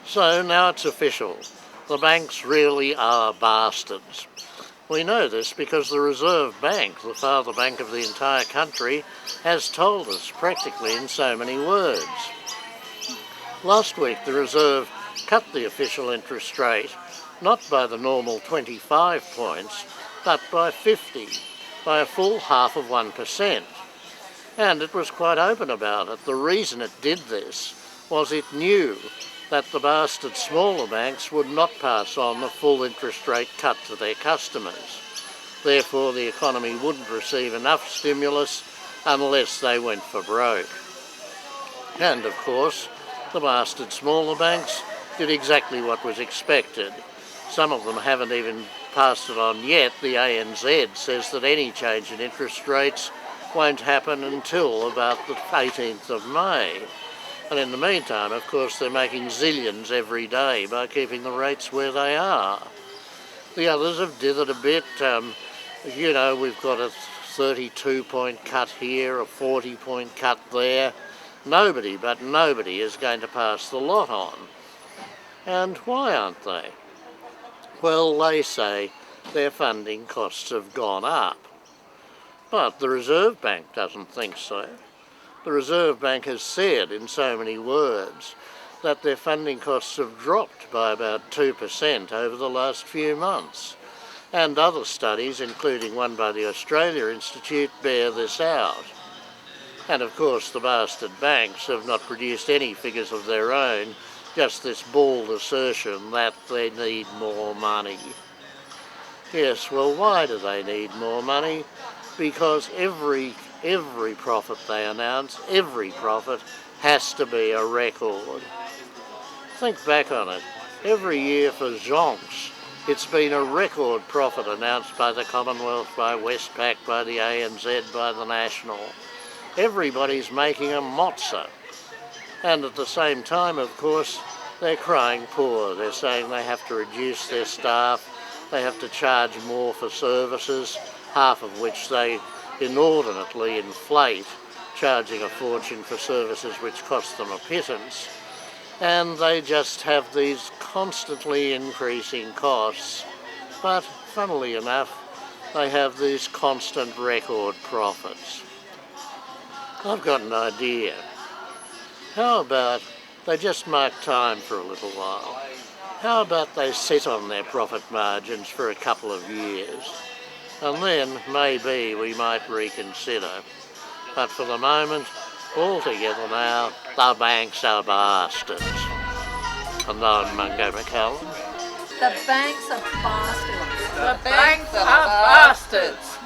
So now it's official. The banks really are bastards. We know this because the Reserve Bank, the father bank of the entire country, has told us practically in so many words. Last week the Reserve cut the official interest rate, not by the normal 25 points, but by 50, by a full 0.5%. And it was quite open about it. The reason it did this was it knew that the bastard smaller banks would not pass on the full interest rate cut to their customers. Therefore, the economy wouldn't receive enough stimulus unless they went for broke. And of course, the bastard smaller banks did exactly what was expected. Some of them haven't even passed it on yet. The ANZ says that any change in interest rates won't happen until about the 18th of May. And in the meantime, of course, they're making zillions every day by keeping the rates where they are. The others have dithered a bit. We've got a 32-point cut here, a 40-point cut there. Nobody is going to pass the lot on. And why aren't they? Well, they say their funding costs have gone up. But the Reserve Bank doesn't think so. The Reserve Bank has said in so many words that their funding costs have dropped by about 2% over the last few months. And other studies, including one by the Australia Institute, bear this out. And of course the bastard banks have not produced any figures of their own, just this bald assertion that they need more money. Yes, well, why do they need more money? Because every profit they announce, every profit has to be a record. Think back on it. Every year for Zonks, it's been a record profit announced by the Commonwealth, by Westpac, by the ANZ, by the National. Everybody's making a mozza. And at the same time, of course, they're crying poor. They're saying they have to reduce their staff, they have to charge more for services, half of which they inordinately inflate, charging a fortune for services which cost them a pittance. And they just have these constantly increasing costs. But funnily enough, they have these constant record profits. I've got an idea. How about they just mark time for a little while? How about they sit on their profit margins for a couple of years? And then maybe we might reconsider. But for the moment, altogether now, the banks are bastards. And I'm Mungo Maccallum. The banks are bastards. The banks are bastards.